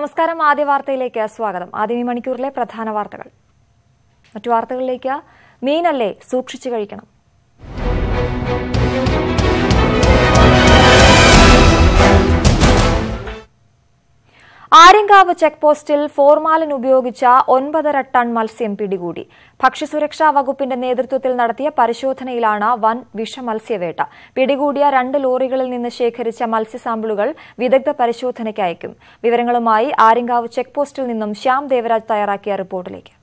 നമസ്കാരം. ആദ്യ വാർത്തയിലേക്ക് സ്വാഗതം. ആദ്യം ഈ മണിക്കൂറിലെ പ്രധാന വാർത്തകൾ. മറ്റു വാർത്തകളിലേക്ക്. മീനല്ലേ, സൂക്ഷിച്ചു കഴിക്കണം. ആര്യങ്കാവ് ചെക്ക് പോസ്റ്റിൽ ഫോർമാലിൻ ഉപയോഗിച്ച 9.5 ടൺ മത്സ്യം പിടികൂടി. ഭക്ഷ്യസുരക്ഷാ വകുപ്പിന്റെ നേതൃത്വത്തിൽ നടത്തിയ പരിശോധനയിലാണ് വൻ വിഷമത്സ്യവേട്ട. പിടികൂടിയ 2 ലോറികളിൽ നിന്ന് ശേഖരിച്ച മത്സ്യസാമ്പിളുകൾ വിദഗ്ധ പരിശോധനയ്ക്ക് അയക്കും. വിവരങ്ങളുമായി ആര്യങ്കാവ് ചെക്ക് പോസ്റ്റിൽ നിന്നും ശ്യാം ദേവരാജ് തയ്യാറാക്കിയ റിപ്പോർട്ടിലേക്ക്.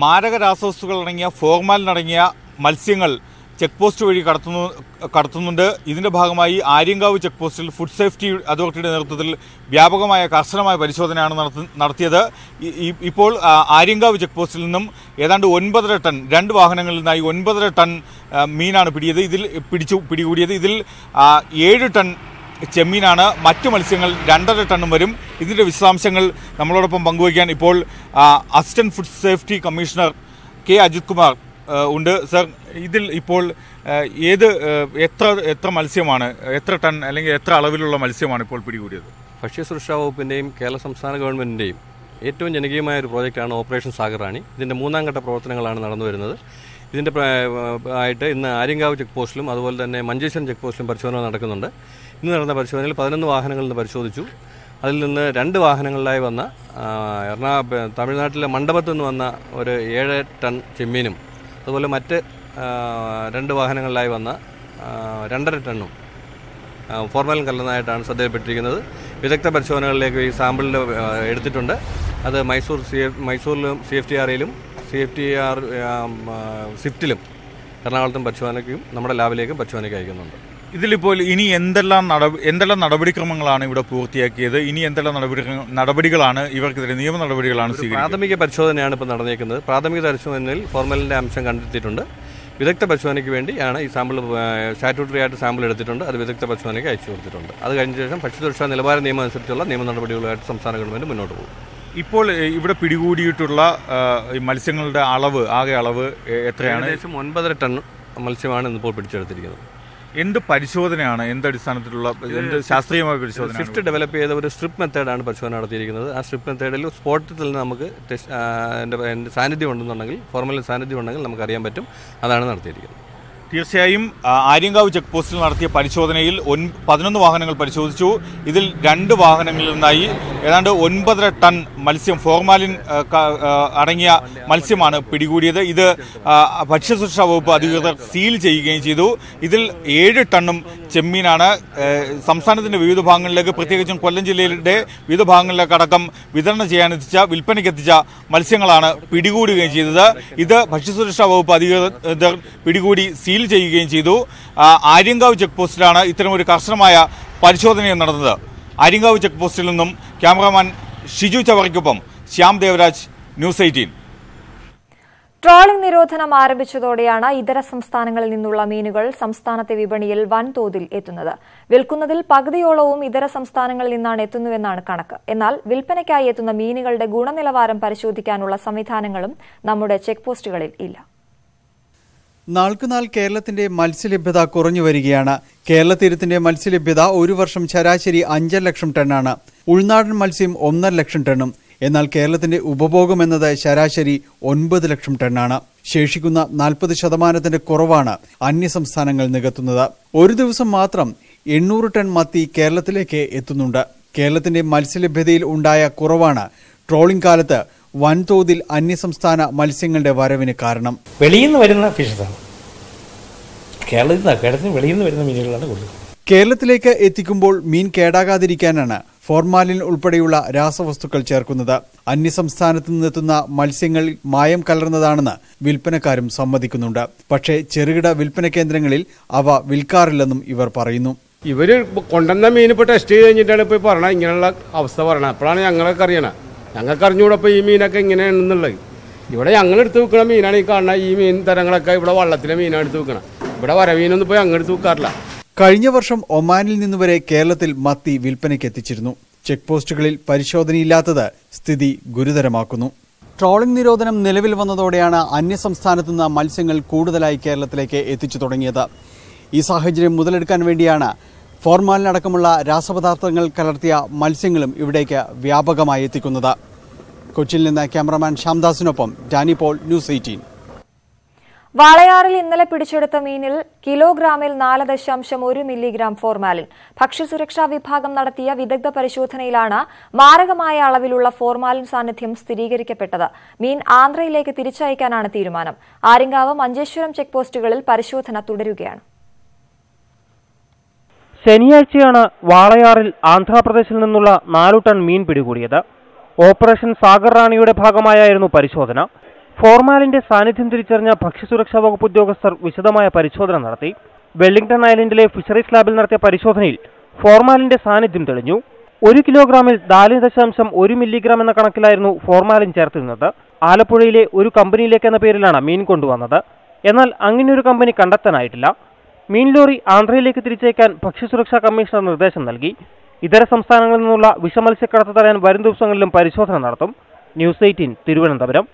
മാരക രാസവസ്തുക്കൾ അടങ്ങിയ ഫോർമാലിൻ അടങ്ങിയ മത്സ്യങ്ങൾ ചെക്ക് പോസ്റ്റ് വഴി കടത്തുന്നുണ്ട്. ഇതിന്റെ ഭാഗമായി ആര്യങ്കാവ് ചെക്ക് പോസ്റ്റിൽ ഫുഡ് സേഫ്റ്റി അതോറിറ്റിയുടെ നേതൃത്വത്തിൽ വ്യാപകമായ കർശനമായ പരിശോധനയാണ് നടത്തിയത്. ഇപ്പോൾ ആര്യങ്കാവ് ചെക്ക് പോസ്റ്റിൽ നിന്നും ഏതാണ്ട് 9.5 ടൺ 2 വാഹനങ്ങളിൽ നിന്നായി 9.5 ടൺ മീനാണ് പിടികൂടിയത്. ഇതിൽ 7 ടൺ ചെമ്മീനാണ്. മറ്റു മത്സ്യങ്ങൾ 2.5 ടണ്ണും വരും. ഇതിന്റെ വിശദാംശങ്ങൾ നമ്മളോടൊപ്പം പങ്കുവയ്ക്കാൻ ഇപ്പോൾ assistant food safety commissioner K Ajith Kumar ഉണ്ട്. സർ, ഇതിൽ ഇപ്പോൾ എത്ര മത്സ്യമാണ്, എത്ര ടൺ അല്ലെങ്കിൽ എത്ര അളവിലുള്ള മത്സ്യമാണ് ഇപ്പോൾ പിടികൂടിയത്? ഭക്ഷ്യസുരക്ഷാ വകുപ്പിൻ്റെയും കേരള സംസ്ഥാന ഗവൺമെൻറ്റിൻ്റെയും ഏറ്റവും ജനകീയമായ ഒരു പ്രോജക്റ്റാണ് ഓപ്പറേഷൻ സാഗറാണി. ഇതിൻ്റെ 3ാം ഘട്ട പ്രവർത്തനങ്ങളാണ് നടന്നു വരുന്നത്. ഇതിൻ്റെ ആയിട്ട് ഇന്ന് ആര്യങ്കാവ് ചെക്ക് പോസ്റ്റിലും അതുപോലെ തന്നെ മഞ്ചേശ്വരം ചെക്ക് പോസ്റ്റിലും പരിശോധന നടക്കുന്നുണ്ട്. ഇന്ന് നടന്ന പരിശോധനയിൽ 11 വാഹനങ്ങളിൽ നിന്ന് പരിശോധിച്ചു. അതിൽ നിന്ന് 2 വാഹനങ്ങളിലായി വന്ന തമിഴ്നാട്ടിലെ മണ്ഡപത്തു നിന്ന് വന്ന ഒരു 7 ടൺ ചെമ്മീനും അതുപോലെ മറ്റ് 2 വാഹനങ്ങളിലായി വന്ന 2.5 ടണ്ണും ഫോർമാലിൻ കലർന്നതായിട്ടാണ് ശ്രദ്ധയിൽപ്പെട്ടിരിക്കുന്നത്. വിദഗ്ധ പരിശോധനകളിലേക്ക് ഈ സാമ്പിളിൽ എടുത്തിട്ടുണ്ട്. അത് മൈസൂരിലും CFTRയിലും CFTR സ്വിഫ്റ്റിലും എറണാകുളത്തും പരിശോധനയ്ക്കും നമ്മുടെ ലാബിലേക്കും പരിശോധനയ്ക്ക് അയക്കുന്നുണ്ട്. ഇതിലിപ്പോൾ ഇനി എന്തെല്ലാം നടപടിക്രമങ്ങളാണ് ഇവിടെ പൂർത്തിയാക്കിയത്? ഇനി എന്തെല്ലാം നടപടികളാണ് ഇവർക്കെതിരെ നിയമ നടപടികളാണ് സ്വീകരിക്കുന്നത്? പ്രാഥമിക പരിശോധനയാണ് ഇപ്പോൾ നടന്നേക്കുന്നത്. പ്രാഥമിക പരിശോധനയിൽ ഫോർമാലിൻ്റെ അംശം കണ്ടെത്തിയിട്ടുണ്ട്. വിദഗ്ധ പരിശോധനയ്ക്ക് വേണ്ടിയാണ് ഈ സാമ്പിൾ സ്റ്റാറ്റ്യൂട്ടറി ആയിട്ട് സാമ്പിൾ എടുത്തിട്ടുണ്ട്. അത് വിദഗ്ധ പരിശോധനയ്ക്ക് അയച്ചു കൊടുത്തിട്ടുണ്ട്. അത് കഴിഞ്ഞ ശേഷം ഭക്ഷ്യസുരക്ഷാ നിലവാര നിയമം അനുസരിച്ചുള്ള നിയമ നടപടികളുമായിട്ട് സംസ്ഥാന ഗവൺമെൻറ് മുന്നോട്ട് പോകും. ഇപ്പോൾ ഇവിടെ പിടികൂടിയിട്ടുള്ള മത്സ്യങ്ങളുടെ ആകെ അളവ് എത്രയാണ്? ഏകദേശം 9.5 ടൺ മത്സ്യമാണ് ഇന്നിപ്പോൾ പിടിച്ചെടുത്തിരിക്കുന്നത്. എന്ത് പരിശോധനയാണ്, അടിസ്ഥാനത്തിലുള്ള ശാസ്ത്രീയമായ പരിശോധന? സ്വിഫ്റ്റ് ഡെവലപ്പ് ചെയ്ത ഒരു സ്ട്രിപ്പ് മെത്തേഡാണ് പരിശോധന നടത്തിയിരിക്കുന്നത്. ആ സ്ട്രിപ്പ് മെത്തേഡിൽ സ്പോട്ടിൽ നിന്ന് നമുക്ക് സാന്നിധ്യം ഉണ്ടെന്നുണ്ടെങ്കിൽ, ഫോർമാലിൻ സാന്നിധ്യം ഉണ്ടെങ്കിൽ നമുക്ക് അറിയാൻ പറ്റും. അതാണ് നടത്തിയിരിക്കുന്നത്. തീർച്ചയായും ആര്യങ്കാവ് ചെക്ക് പോസ്റ്റിൽ നടത്തിയ പരിശോധനയിൽ 11 വാഹനങ്ങൾ പരിശോധിച്ചു. ഇതിൽ 2 വാഹനങ്ങളിൽ നിന്നായി ഏതാണ്ട് 9.5 ടൺ മത്സ്യം, ഫോർമാലിൻ അടങ്ങിയ മത്സ്യമാണ് പിടികൂടിയത്. ഇത് ഭക്ഷ്യസുരക്ഷാ വകുപ്പ് അധികൃതർ സീൽ ചെയ്യുകയും ചെയ്തു. ഇതിൽ 7 ടണ്ണും ചെമ്മീനാണ്. സംസ്ഥാനത്തിന്റെ വിവിധ ഭാഗങ്ങളിലേക്ക്, പ്രത്യേകിച്ചും കൊല്ലം ജില്ലയുടെ വിവിധ ഭാഗങ്ങളിലേക്ക് അടക്കം വിതരണം ചെയ്യാനെത്തിച്ച, വിൽപ്പനയ്ക്കെത്തിച്ച മത്സ്യങ്ങളാണ് പിടികൂടുകയും ചെയ്തത്. ഇത് ഭക്ഷ്യസുരക്ഷാ വകുപ്പ് അധികൃതർ പിടികൂടി സീൽ ചെയ്യുകയും ചെയ്തു. ആര്യങ്കാവ് ചെക്ക് പോസ്റ്റിലാണ് ഇത്തരമൊരു കർശനമായ പരിശോധന നടന്നത്. ആര്യങ്കാവ് ചെക്ക് പോസ്റ്റിൽ നിന്നും ക്യാമറാമാൻ ഷിജു ചവറയ്ക്കൊപ്പം ശ്യാം ദേവരാജ്, ന്യൂസ് 18. ട്രോളിംഗ് നിരോധനം ആരംഭിച്ചതോടെയാണ് ഇതര സംസ്ഥാനങ്ങളിൽ നിന്നുള്ള മീനുകൾ സംസ്ഥാനത്തെ വിപണിയിൽ വൻതോതിൽ എത്തുന്നത്. വിൽക്കുന്നതിൽ പകുതിയോളവും ഇതര സംസ്ഥാനങ്ങളിൽ നിന്നാണ് എത്തുന്നുവെന്നാണ് കണക്ക്. എന്നാൽ വിൽപ്പനയ്ക്കായി എത്തുന്ന മീനുകളുടെ ഗുണനിലവാരം പരിശോധിക്കാനുള്ള സംവിധാനങ്ങളും നമ്മുടെ ചെക്ക് പോസ്റ്റുകളിൽ ഇല്ല. നാൾക്കുനാൾ കേരളത്തിന്റെ മത്സ്യലഭ്യത കുറഞ്ഞു വരികയാണ്. കേരള തീരത്തിന്റെ മത്സ്യലഭ്യത ഒരു വർഷം ശരാശരി 5 ലക്ഷം ടണ്ണാണ്. ഉൾനാടൻ മത്സ്യം 1.5 ലക്ഷം ടണ്ണും. എന്നാൽ കേരളത്തിന്റെ ഉപഭോഗം എന്നത് ശരാശരി 9 ലക്ഷം ടണ്ണാണ്. ശേഷിക്കുന്ന 40% കുറവാണ് അന്യസംസ്ഥാനങ്ങൾ നികത്തുന്നത്. ഒരു ദിവസം മാത്രം 800 ടൺ മത്തി കേരളത്തിലേക്ക് എത്തുന്നുണ്ട്. കേരളത്തിന്റെ മത്സ്യലഭ്യതയിൽ ഉണ്ടായ കുറവാണ് ട്രോളിംഗ് കാലത്ത് വൻതോതിൽ അന്യസംസ്ഥാന മത്സ്യങ്ങളുടെ വരവിന് കാരണം. വെളിയിൽ നിന്ന് വരുന്ന ഫിഷസാണ്. കേരളത്തിന് വെളിയിൽ നിന്ന് വരുന്ന മീനുകളാണ് കൂടുതൽ. കേരളത്തിലേക്ക് എത്തിക്കുമ്പോൾ മീൻ കേടാകാതിരിക്കാനാണ് ഫോർമാലിൻ ഉൾപ്പെടെയുള്ള രാസവസ്തുക്കൾ ചേർക്കുന്നത്. അന്യസംസ്ഥാനത്ത് നിന്നെത്തുന്ന മത്സ്യങ്ങൾ മായം കലർന്നതാണെന്ന് വിൽപ്പനക്കാരും സമ്മതിക്കുന്നുണ്ട്. പക്ഷേ ചെറുകിട വിൽപ്പന കേന്ദ്രങ്ങളിൽ അവ വിൽക്കാറില്ലെന്നും ഇവർ പറയുന്നു. ഇവര് കൊണ്ടുവന്ന മീൻ ഇപ്പോൾ ടെസ്റ്റ് ചെയ്ത് കഴിഞ്ഞിട്ടാണ് ഇപ്പോൾ പറഞ്ഞത് ഇങ്ങനെയുള്ള അവസ്ഥ പറയണത്. അപ്പോഴാണ് ഞങ്ങളൊക്കെ അറിയണത്. ഞങ്ങൾക്ക് അറിഞ്ഞുകൂടപ്പോൾ ഈ മീനൊക്കെ ഇങ്ങനെയാണെന്നുള്ളത്. ഇവിടെ ഞങ്ങൾ എടുത്ത് വെക്കണ മീനാണ് ഈ കാണുന്ന ഈ മീൻ തരങ്ങളൊക്കെ. ഇവിടെ വള്ളത്തിലെ മീനാണ് എടുത്ത് വെക്കണം. ഇവിടെ വരമീനൊന്നും പോയി ഞങ്ങൾ എടുത്ത് വെക്കാറില്ല. കഴിഞ്ഞ വർഷം ഒമാനിൽ നിന്നുവരെ കേരളത്തിൽ മത്തി വിൽപ്പനയ്ക്ക് എത്തിച്ചിരുന്നു. ചെക്ക് പോസ്റ്റുകളിൽ പരിശോധനയില്ലാത്തത് സ്ഥിതി ഗുരുതരമാക്കുന്നു. ട്രോളിംഗ് നിരോധനം നിലവിൽ വന്നതോടെയാണ് അന്യസംസ്ഥാനത്തു നിന്ന് മത്സ്യങ്ങൾ കൂടുതലായി കേരളത്തിലേക്ക് എത്തിച്ചു തുടങ്ങിയത്. ഈ സാഹചര്യം മുതലെടുക്കാൻ വേണ്ടിയാണ് ഫോർമാലിൻ അടക്കമുള്ള രാസപദാർത്ഥങ്ങൾ കലർത്തിയ മത്സ്യങ്ങളും ഇവിടേക്ക് വ്യാപകമായി എത്തിക്കുന്നത്. കൊച്ചിയിൽ നിന്ന് ക്യാമറമാൻ ശ്യാംദാസിനൊപ്പം ഡാനി പോൾ, ന്യൂസ് 18. വാളയാറിൽ ഇന്നലെ പിടിച്ചെടുത്ത മീനിൽ കിലോഗ്രാമിൽ 4.1 മില്ലിഗ്രാം ഫോർമാലിൻ. ഭക്ഷ്യസുരക്ഷാ വിഭാഗം നടത്തിയ വിദഗ്ധ പരിശോധനയിലാണ് മാരകമായ അളവിലുള്ള ഫോർമാലിൻ സാന്നിധ്യം സ്ഥിരീകരിക്കപ്പെട്ടത്. മീൻ ആന്ധ്രയിലേക്ക് തിരിച്ചയക്കാനാണ് തീരുമാനം. ആര്യങ്കാവ്, മഞ്ചേശ്വരം ചെക്ക് പോസ്റ്റുകളിൽ പരിശോധന തുടരുകയാണ്. ശനിയാഴ്ചയാണ് വാളയാറിൽ ആന്ധ്രാപ്രദേശിൽ നിന്നുള്ള 4 ടൺ മീൻ പിടികൂടിയത്. ഓപ്പറേഷൻ സാഗർ റാണിയുടെ ഭാഗമായായിരുന്നു പരിശോധന. ഫോർമാലിന്റെ സാന്നിധ്യം തിരിച്ചറിഞ്ഞ ഭക്ഷ്യസുരക്ഷാ വകുപ്പ് ഉദ്യോഗസ്ഥർ വിശദമായ പരിശോധന നടത്തി. വെല്ലിംഗ്ടൺ ഐലൻഡിലെ ഫിഷറീസ് ലാബിൽ നടത്തിയ പരിശോധനയിൽ ഫോർമാലിന്റെ സാന്നിധ്യം തെളിഞ്ഞു. 1 കിലോഗ്രാമിൽ 4.1 മില്ലിഗ്രാം എന്ന കണക്കിലായിരുന്നു ഫോർമാലിൻ ചേർത്തിരുന്നത്. ആലപ്പുഴയിലെ ഒരു കമ്പനിയിലേക്ക് എന്ന പേരിലാണ് മീൻ കൊണ്ടുവന്നത്. എന്നാൽ അങ്ങനെയൊരു കമ്പനി കണ്ടെത്താനായിട്ടില്ല. മീൻ ലോറി ആന്ധ്രയിലേക്ക് തിരിച്ചയക്കാൻ ഭക്ഷ്യസുരക്ഷാ കമ്മീഷണർ നിർദ്ദേശം നൽകി. ഇതര സംസ്ഥാനങ്ങളിൽ നിന്നുള്ള വിഷമത്സ്യക്കടത്ത് തടയാൻ വരും ദിവസങ്ങളിലും പരിശോധന നടത്തും. ന്യൂസ് 18 തിരുവനന്തപുരം.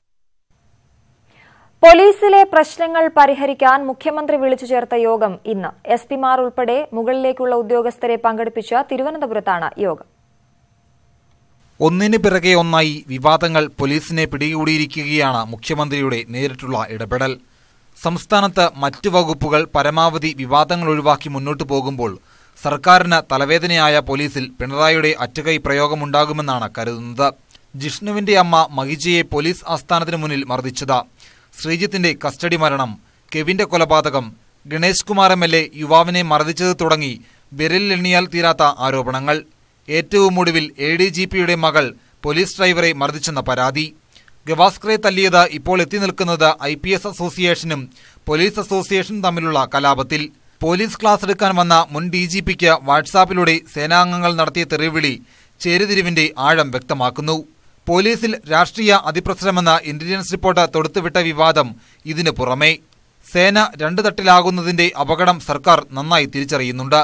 പോലീസിലെ പ്രശ്നങ്ങൾ പരിഹരിക്കാൻ മുഖ്യമന്ത്രി വിളിച്ചു ചേർത്ത യോഗം ഇന്ന്. എസ്പിമാർ ഉൾപ്പെടെ മുകളിലേക്കുള്ള ഉദ്യോഗസ്ഥരെ പങ്കെടുപ്പിച്ച തിരുവനന്തപുരത്താണ് യോഗം. ഒന്നിനു പിറകെ ഒന്നായി വിവാദങ്ങൾ പോലീസിനെ പിടികൂടിയിരിക്കുകയാണ് മുഖ്യമന്ത്രിയുടെ നേരിട്ടുള്ള ഇടപെടൽ. സംസ്ഥാനത്ത് മറ്റു വകുപ്പുകൾ പരമാവധി വിവാദങ്ങൾ ഒഴിവാക്കി മുന്നോട്ടു പോകുമ്പോൾ സർക്കാരിന് തലവേദനയായ പോലീസിൽ പിണറായിയുടെ അറ്റകൈ പ്രയോഗമുണ്ടാകുമെന്നാണ് കരുതുന്നത്. ജിഷ്ണുവിന്റെ അമ്മ മഹിജയെ പോലീസ് ആസ്ഥാനത്തിന് മുന്നിൽ മർദ്ദിച്ചത്, ശ്രീജിത്തിന്റെ കസ്റ്റഡി മരണം, കെവിന്റെ കൊലപാതകം, ഗണേഷ് കുമാർ MLA യുവാവിനെ മർദ്ദിച്ചത് തുടങ്ങി വിരലിലെണ്ണിയാൽ തീരാത്ത ആരോപണങ്ങൾ. ഏറ്റവും ഒടുവിൽ ADGPയുടെ മകൾ പോലീസ് ഡ്രൈവറെ മർദ്ദിച്ചെന്ന പരാതി. ഗവാസ്കറെ തല്ലിയത് ഇപ്പോൾ എത്തി നിൽക്കുന്നത് IPS അസോസിയേഷനും പോലീസ് അസോസിയേഷനും തമ്മിലുള്ള കലാപത്തിൽ. പോലീസ് ക്ലാസ് എടുക്കാൻ വന്ന മുൻ DGPക്ക് വാട്സാപ്പിലൂടെ സേനാംഗങ്ങൾ നടത്തിയ തെറിവിളി ചേരുതിരിവിന്റെ ആഴം വ്യക്തമാക്കുന്നു. പോലീസിൽ രാഷ്ട്രീയ അതിപ്രസരമെന്ന ഇന്റലിജൻസ് റിപ്പോർട്ട് തൊടുത്തുവിട്ട വിവാദം ഇതിനു പുറമെ. സേന 2 തട്ടിലാകുന്നതിന്റെ അപകടം സർക്കാർ നന്നായി തിരിച്ചറിയുന്നുണ്ട്.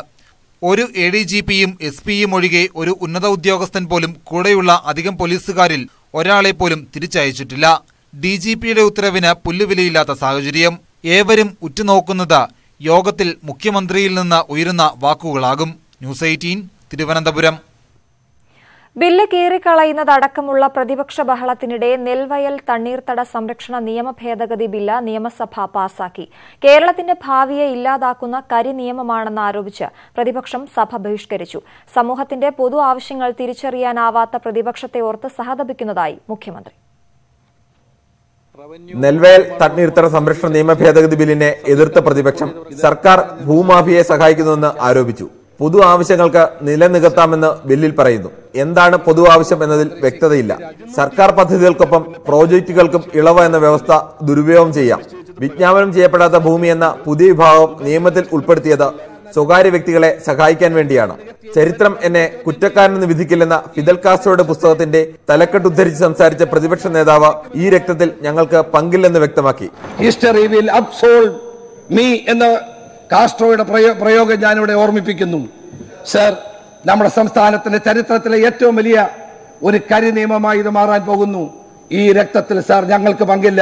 ഒരു ADGPയും SP-യും ഒഴികെ ഒരു ഉന്നത ഉദ്യോഗസ്ഥൻ പോലും കൂടെയുള്ള അധികം പോലീസുകാരിൽ ഒരാളെ പോലും തിരിച്ചയച്ചിട്ടില്ല. DGPയുടെ ഉത്തരവിന് പുല്ലുവിലയില്ലാത്ത സാഹചര്യം. ഏവരും ഉറ്റുനോക്കുന്നത് യോഗത്തിൽ മുഖ്യമന്ത്രിയിൽ നിന്ന് ഉയരുന്ന വാക്കുകളാകും. ന്യൂസ് 18 തിരുവനന്തപുരം. ബില്ല് കീറിക്കളയുന്നതടക്കമുള്ള പ്രതിപക്ഷ ബഹളത്തിനിടെ നെൽവയൽ തണ്ണീർത്തട സംരക്ഷണ നിയമ ഭേദഗതി ബില്ല് നിയമസഭ പാസാക്കി. കേരളത്തിന്റെ ഭാവിയെ ഇല്ലാതാക്കുന്ന കരിനിയമമാണെന്ന് ആരോപിച്ച് പ്രതിപക്ഷം സഭ ബഹിഷ്കരിച്ചു. സമൂഹത്തിന്റെ പൊതു ആവശ്യങ്ങൾ തിരിച്ചറിയാനാവാത്ത പ്രതിപക്ഷത്തെ ഓർത്ത് സഹതപിക്കുന്നതായി മുഖ്യമന്ത്രി. നെൽവയൽ തണ്ണീർത്തട സംരക്ഷണ നിയമ ഭേദഗതി ബില്ലിനെ എതിർത്ത പ്രതിപക്ഷം സർക്കാർ ഭൂമാഫിയെ സഹായിക്കുന്നുവെന്ന് ആരോപിച്ചു. പൊതു ആവശ്യങ്ങൾക്ക് നിലനികത്താമെന്ന് ബില്ലിൽ പറയുന്നു. എന്താണ് പൊതു ആവശ്യം എന്നതിൽ വ്യക്തതയില്ല. സർക്കാർ പദ്ധതികൾക്കൊപ്പം പ്രോജക്റ്റുകൾക്കും ഇളവ് എന്ന വ്യവസ്ഥ ദുരുപയോഗം ചെയ്യാം. വിജ്ഞാപനം ചെയ്യപ്പെടാത്ത ഭൂമി എന്ന പുതിയ വിഭാഗം നിയമത്തിൽ ഉൾപ്പെടുത്തിയത് സ്വകാര്യ വ്യക്തികളെ സഹായിക്കാൻ വേണ്ടിയാണ്. ചരിത്രം എന്നെ കുറ്റക്കാരനെന്ന് വിധിക്കില്ലെന്ന ഫിദൽ കാസ്ട്രോയുടെ പുസ്തകത്തിന്റെ തലക്കെട്ടുദ്ധരിച്ച് സംസാരിച്ച പ്രതിപക്ഷ നേതാവ് ഈ രക്തത്തിൽ ഞങ്ങൾക്ക് പങ്കില്ലെന്ന് വ്യക്തമാക്കി. ഹിസ്റ്ററി വിൽ അബ്സോൾവ് മീ എന്ന കാസ്ട്രോയുടെ പ്രയോഗം ഞാനിവിടെ ഓർമ്മിപ്പിക്കുന്നു. സർ, നമ്മുടെ സംസ്ഥാനത്തിന്റെ ചരിത്രത്തിലെ ഏറ്റവും വലിയ ഒരു കരിനിയമമായി ഇത് മാറാൻ പോകുന്നു. ഈ രക്തത്തിൽ സാർ ഞങ്ങൾക്ക് പങ്കില്ല,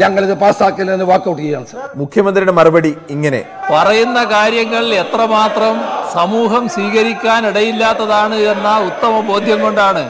ഞങ്ങളിത് പാസ്സാക്കില്ലെന്ന് വാക്കൗട്ട് ചെയ്യാം. മുഖ്യമന്ത്രിയുടെ മറുപടി ഇങ്ങനെ: പറയുന്ന കാര്യങ്ങൾ എത്രമാത്രം സമൂഹം സ്വീകരിക്കാൻ ഇടയില്ലാത്തതാണ് എന്ന ഉത്തമ ബോധ്യം കൊണ്ടാണ്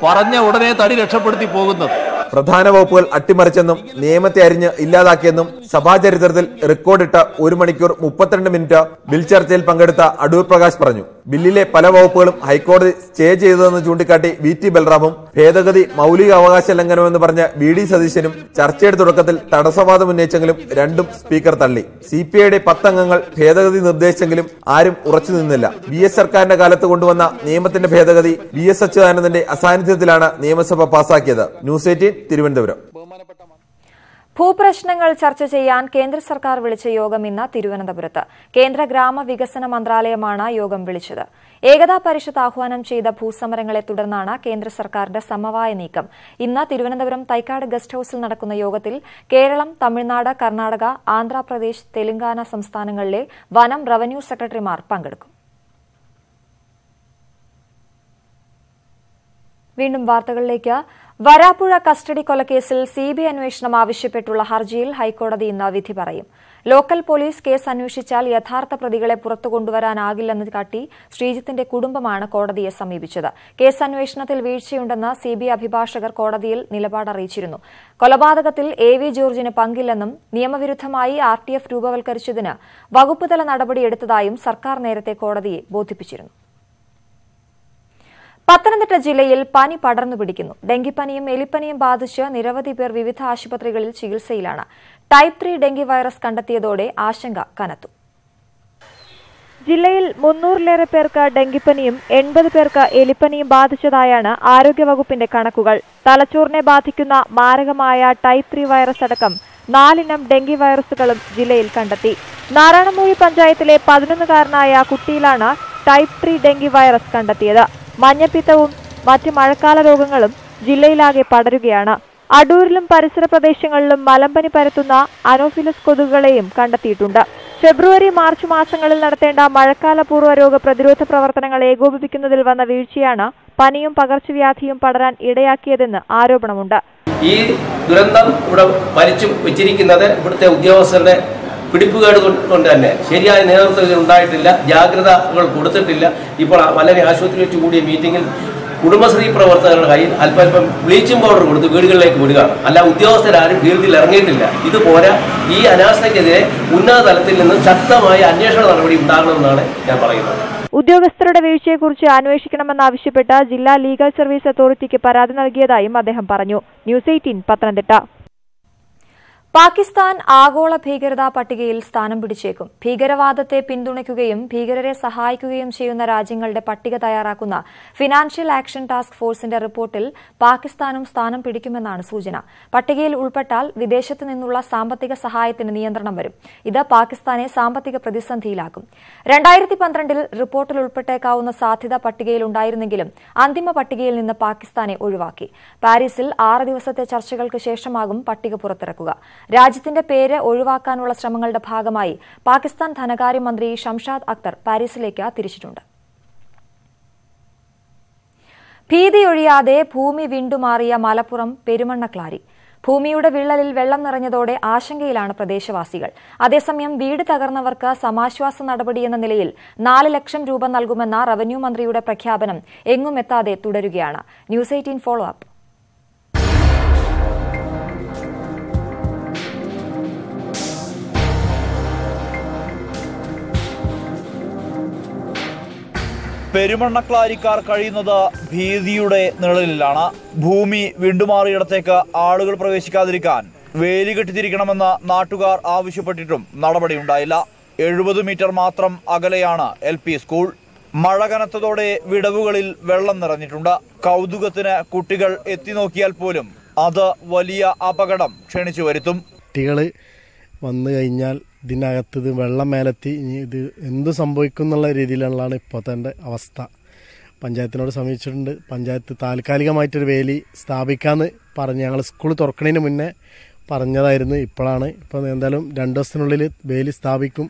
പറഞ്ഞ ഉടനെ തടി രക്ഷപ്പെടുത്തി പോകുന്നത്. പ്രധാന വകുപ്പുകൾ അട്ടിമറിച്ചെന്നും നിയമത്തെ അരിഞ്ഞ് ഇല്ലാതാക്കിയെന്നും സഭാചരിത്രത്തിൽ റെക്കോർഡിട്ട 1 മണിക്കൂർ 32 മിനിറ്റ് ബിൽ ചർച്ചയിൽ പങ്കെടുത്ത അടൂർ പ്രകാശ് പറഞ്ഞു. ബില്ലിലെ പല വകുപ്പുകളും ഹൈക്കോടതി സ്റ്റേ ചെയ്തതെന്ന് ചൂണ്ടിക്കാട്ടി VT ബൽറാമും ഭേദഗതി മൌലിക അവകാശ ലംഘനമെന്ന് പറഞ്ഞ VD സതീശനും ചർച്ചയുടെ തുടക്കത്തിൽ തടസ്സവാദം ഉന്നയിച്ചെങ്കിലും രണ്ടും സ്പീക്കർ തള്ളി. CPIയുടെ 10 അംഗങ്ങൾ ഭേദഗതി നിർദ്ദേശിച്ചെങ്കിലും ആരും ഉറച്ചു നിന്നില്ല. VS സർക്കാരിന്റെ കാലത്ത് കൊണ്ടുവന്ന നിയമത്തിന്റെ ഭേദഗതി VS അച്യുതാനന്ദന്റെ അസാന്നിധ്യത്തിലാണ് നിയമസഭ പാസാക്കിയത്. ന്യൂസ് 18 തിരുവനന്തപുരം. ഭൂപ്രശ്നങ്ങൾ ചർച്ച ചെയ്യാൻ കേന്ദ്ര സർക്കാർ വിളിച്ച യോഗം ഇന്ന് തിരുവനന്തപുരത്ത്. കേന്ദ്ര ഗ്രാമവികസന മന്ത്രാലയമാണ് യോഗം വിളിച്ചത്. ഏകതാ പരിഷത്ത് ആഹ്വാനം ചെയ്ത ഭൂസമരങ്ങളെ തുടർന്നാണ് കേന്ദ്ര സർക്കാരിന്റെ സമവായ നീക്കം. ഇന്ന് തിരുവനന്തപുരം തൈക്കാട് ഗസ്റ്റ് ഹൌസിൽ നടക്കുന്ന യോഗത്തിൽ കേരളം, തമിഴ്നാട്, കർണാടക, ആന്ധ്രാപ്രദേശ്, തെലങ്കാന സംസ്ഥാനങ്ങളിലെ വനം, റവന്യൂ സെക്രട്ടറിമാർ പങ്കെടുക്കും. വീണ്ടും വാർത്തകളിലേക്ക്. വരാപ്പുഴ കസ്റ്റഡി കൊലക്കേസിൽ സിബിഐ അന്വേഷണം ആവശ്യപ്പെട്ടുള്ള ഹർജിയിൽ ഹൈക്കോടതി ഇന്ന് വിധി പറയും. ലോക്കൽ പോലീസ് കേസ് അന്വേഷിച്ചാൽ യഥാർത്ഥ പ്രതികളെ പുറത്തു കൊണ്ടുവരാനാകില്ലെന്ന് കാട്ടി ശ്രീജിത്തിന്റെ കുടുംബമാണ് കോടതിയെ സമീപിച്ചത്. കേസ് അന്വേഷണത്തിൽ വീഴ്ചയുണ്ടെന്ന് സിബിഐ അഭിഭാഷകർ കോടതിയിൽ നിലപാട് അറിയിച്ചിരുന്നു. കൊലപാതകത്തിൽ AV ജോർജിന് പങ്കില്ലെന്നും നിയമവിരുദ്ധമായി RTF രൂപവൽക്കരിച്ചതിന് വകുപ്പുതല നടപടിയെടുത്തതായും സർക്കാർ നേരത്തെ കോടതിയെ ബോധിപ്പിച്ചിരുന്നു. പത്തനംതിട്ട ജില്ലയിൽ പനി പടർന്നു പിടിക്കുന്നു. ഡെങ്കിപ്പനിയും എലിപ്പനിയും ബാധിച്ച് നിരവധി പേർ വിവിധ ആശുപത്രികളിൽ ചികിത്സയിലാണ്. ടൈപ്പ് 3 ഡെങ്കി വൈറസ് കണ്ടെത്തിയതോടെ ആശങ്ക കനത്തു. ജില്ലയിൽ 300-ലേറെ പേർക്ക് ഡെങ്കിപ്പനിയും 80 പേർക്ക് എലിപ്പനിയും ബാധിച്ചതായാണ് ആരോഗ്യവകുപ്പിന്റെ കണക്കുകൾ. തലച്ചോറിനെ ബാധിക്കുന്ന മാരകമായ ടൈപ്പ് 3 വൈറസ് അടക്കം 4 ഇനം ഡെങ്കി വൈറസുകളും ജില്ലയിൽ കണ്ടെത്തി. നാരായണമൂഴി പഞ്ചായത്തിലെ 11-കാരനായ കുട്ടിയിലാണ് ടൈപ്പ് 3 ഡെങ്കി വൈറസ് കണ്ടെത്തിയത്. മഞ്ഞപ്പിത്തവും മറ്റ് മഴക്കാല രോഗങ്ങളും ജില്ലയിലാകെ പടരുകയാണ്. അടൂരിലും പരിസര പ്രദേശങ്ങളിലും മലമ്പനി പരത്തുന്ന അനോഫിലസ് കൊതുകുകളെയും കണ്ടെത്തിയിട്ടുണ്ട്. ഫെബ്രുവരി മാർച്ച് മാസങ്ങളിൽ നടത്തേണ്ട മഴക്കാലപൂർവ്വ രോഗ പ്രതിരോധ പ്രവർത്തനങ്ങൾ ഏകോപിപ്പിക്കുന്നതിൽ വന്ന വീഴ്ചയാണ് പനിയും പകർച്ചവ്യാധിയും പടരാൻ ഇടയാക്കിയതെന്ന് ആരോപണമുണ്ട്. ഈ ദുരന്തം ഇവിടെ വലിച്ചു വെച്ചിരിക്കുന്നത് ഇവിടുത്തെ ഉദ്യോഗസ്ഥരുടെ പിടിപ്പുകേട് കൊണ്ട് തന്നെ ശരിയായ നേതൃത്വം ഉണ്ടായിട്ടില്ല, ജാഗ്രതകൾ കൊടുത്തിട്ടില്ല. ഇപ്പോൾ വളരെ ആശുപത്രി വെച്ച് കൂടിയ മീറ്റിംഗിൽ കുടുംബശ്രീ പ്രവർത്തകരുടെ കയ്യിൽ അല്പം ബ്ലീച്ചിങ് പൗഡർ കൊടുത്ത് വീടുകളിലേക്ക് വിടുകയാണ്. അല്ല, ഉദ്യോഗസ്ഥരാരും ഫീൽഡിൽ ഇറങ്ങിയിട്ടില്ല. ഇതുപോലെ ഈ അനാസ്ഥയ്ക്കെതിരെ ഉന്നത തലത്തിൽ നിന്ന് ശക്തമായ അന്വേഷണ നടപടി ഉണ്ടാകണമെന്നാണ് ഞാൻ പറയുന്നത്. ഉദ്യോഗസ്ഥരുടെ വീഴ്ചയെക്കുറിച്ച് അന്വേഷിക്കണമെന്നാവശ്യപ്പെട്ട് ജില്ലാ ലീഗൽ സർവീസ് അതോറിറ്റിക്ക് പരാതി നൽകിയതായും അദ്ദേഹം പറഞ്ഞു. ന്യൂസ് 18 പത്തനംതിട്ട. പാകിസ്ഥാൻ ആഗോള ഭീകരതാ പട്ടികയിൽ സ്ഥാനം പിടിച്ചേക്കും. ഭീകരവാദത്തെ പിന്തുണയ്ക്കുകയും ഭീകരരെ സഹായിക്കുകയും ചെയ്യുന്ന രാജ്യങ്ങളുടെ പട്ടിക തയ്യാറാക്കുന്ന ഫിനാൻഷ്യൽ ആക്ഷൻ ടാസ്ക് ഫോഴ്സിന്റെ റിപ്പോർട്ടിൽ പാകിസ്ഥാനും സ്ഥാനം പിടിക്കുമെന്നാണ് സൂചന. പട്ടികയിൽ ഉൾപ്പെട്ടാൽ വിദേശത്തു നിന്നുള്ള സാമ്പത്തിക സഹായത്തിന് നിയന്ത്രണം വരും. ഇത് പാകിസ്ഥാനെ സാമ്പത്തിക പ്രതിസന്ധിയിലാക്കും. 2012-ൽ റിപ്പോർട്ടിൽ ഉൾപ്പെട്ടേക്കാവുന്ന സാധ്യത പട്ടികയിലുണ്ടായിരുന്നെങ്കിലും അന്തിമ പട്ടികയിൽ നിന്ന് പാകിസ്ഥാനെ ഒഴിവാക്കി. പാരീസിൽ 6 ദിവസത്തെ ചർച്ചകൾക്ക് ശേഷമാകും പട്ടിക പുറത്തിറക്കുക. രാജ്യത്തിന്റെ പേര് ഒഴിവാക്കാനുള്ള ശ്രമങ്ങളുടെ ഭാഗമായി പാകിസ്ഥാൻ ധനകാര്യമന്ത്രി ഷംഷാദ് അക്തർ പാരീസിലേക്ക് തിരിച്ചിട്ടുണ്ട്. ഭീതിയൊഴിയാതെ ഭൂമി വീണ്ടുമാറിയ മലപ്പുറം പെരുമണ്ണക്ലാരി. ഭൂമിയുടെ വിള്ളലിൽ വെള്ളം നിറഞ്ഞതോടെ ആശങ്കയിലാണ് പ്രദേശവാസികൾ. അതേസമയം വീട് തകർന്നവർക്ക് സമാശ്വാസ നടപടിയെന്ന നിലയിൽ 4 ലക്ഷം രൂപ നൽകുമെന്ന റവന്യൂ മന്ത്രിയുടെ പ്രഖ്യാപനം എങ്ങുമെത്താതെ തുടരുകയാണ്. News 18 follow up. പെരുമണ്ണക്ലാരിക്കാർ കഴിയുന്നത് ഭീതിയുടെ നിഴലിലാണ്. ഭൂമി വീണ്ടുമാറിയിടത്തേക്ക് ആളുകൾ പ്രവേശിക്കാതിരിക്കാൻ വേലി കെട്ടിത്തിരിക്കണമെന്ന് നാട്ടുകാർ ആവശ്യപ്പെട്ടിട്ടും നടപടിയുണ്ടായില്ല. 70 മീറ്റർ മാത്രം അകലെയാണ് LP സ്കൂൾ. മഴ കനത്തതോടെ വിടവുകളിൽ വെള്ളം നിറഞ്ഞിട്ടുണ്ട്. കൗതുകത്തിന് കുട്ടികൾ എത്തിനോക്കിയാൽ പോലും അത് വലിയ അപകടം ക്ഷണിച്ചു വരുത്തും. കുട്ടികൾ വന്നു കഴിഞ്ഞാൽ ഇതിനകത്ത് ഇത് വെള്ളം മേലെത്തി ഇനി ഇത് എന്ത് സംഭവിക്കും എന്നുള്ള രീതിയിലുള്ളതാണ് ഇപ്പോഴത്തെ അവസ്ഥ. പഞ്ചായത്തിനോട് സമീപിച്ചിട്ടുണ്ട്. പഞ്ചായത്ത് താൽക്കാലികമായിട്ടൊരു വേലി സ്ഥാപിക്കാമെന്ന് പറഞ്ഞ് ഞങ്ങൾ സ്കൂൾ തുറക്കുന്നതിന് മുന്നേ പറഞ്ഞതായിരുന്നു. ഇപ്പം എന്തായാലും 2 ദിവസത്തിനുള്ളിൽ വേലി സ്ഥാപിക്കും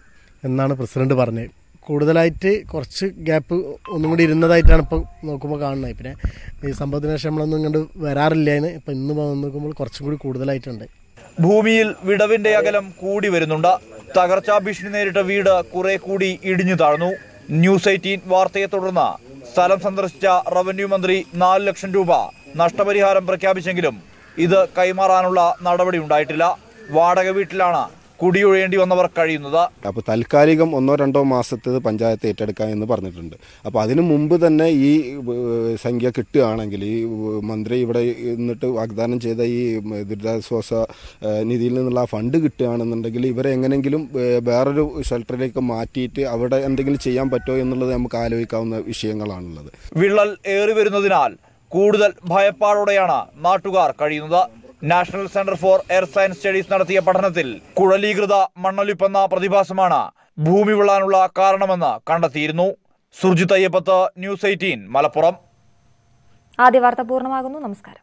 എന്നാണ് പ്രസിഡന്റ് പറഞ്ഞത്. കൂടുതലായിട്ട് കുറച്ച് ഗ്യാപ്പ് ഒന്നും കൂടി ഇരുന്നതായിട്ടാണ് ഇപ്പോൾ നോക്കുമ്പോൾ കാണുന്നത്. പിന്നെ ഈ സംഭവത്തിന് ശേഷം നമ്മളൊന്നും ഇങ്ങോട്ട് വരാറില്ലായിരുന്നു. ഇപ്പം ഇന്ന് നോക്കുമ്പോൾ കുറച്ചും കൂടി കൂടുതലായിട്ടുണ്ട്. ഭൂമിയിൽ വിടവിന്റെ അകലം കൂടി വരുന്നുണ്ട്. തകർച്ചാ ഭീഷണി നേരിട്ട വീട് കുറെ കൂടി ഇടിഞ്ഞു താഴ്ന്നു. ന്യൂസ് 18 വാർത്തയെ തുടർന്ന് സ്ഥലം സന്ദർശിച്ച റവന്യൂ മന്ത്രി 4 ലക്ഷം രൂപ നഷ്ടപരിഹാരം പ്രഖ്യാപിച്ചെങ്കിലും ഇത് കൈമാറാനുള്ള നടപടി ഉണ്ടായിട്ടില്ല. വാടക വീട്ടിലാണ് കുടിയൊഴിയേണ്ടി വന്നവർ കഴിയുന്നത്. അപ്പോൾ താൽക്കാലികം 1-2 മാസത്തേത് പഞ്ചായത്ത് ഏറ്റെടുക്കാം എന്ന് പറഞ്ഞിട്ടുണ്ട്. അപ്പോൾ അതിനു മുമ്പ് തന്നെ ഈ സംഖ്യ കിട്ടുകയാണെങ്കിൽ ഈ മന്ത്രി ഇവിടെ നിന്നിട്ട് വാഗ്ദാനം ചെയ്ത ഈ ദുരിതാശ്വാസ നിധിയിൽ നിന്നുള്ള ഫണ്ട് കിട്ടുകയാണെന്നുണ്ടെങ്കിൽ ഇവരെ എങ്ങനെയെങ്കിലും വേറൊരു ഷെൽട്ടറിലേക്ക് മാറ്റിയിട്ട് അവിടെ എന്തെങ്കിലും ചെയ്യാൻ പറ്റുമോ എന്നുള്ളത് നമുക്ക് ആലോചിക്കാവുന്ന വിഷയങ്ങളാണുള്ളത്. വിള്ളൽ ഏറി വരുന്നതിനാൽ കൂടുതൽ ഭയപ്പാടോടെയാണ് നാട്ടുകാർ കഴിയുന്നത്. National centre for air science studies നടത്തിയ പഠനത്തിൽ കുഴലീകൃത മണ്ണൊലിപ്പെന്ന പ്രതിഭാസമാണ് ഭൂമി വിള്ളാനുള്ള കാരണമെന്ന് കണ്ടെത്തിയിരുന്നു. സുർജിത് അയ്യപ്പത്ത്, ന്യൂസ് 18 മലപ്പുറം. ആദ്യ വാർത്ത പൂർണ്ണമാകുന്നു. നമസ്കാരം.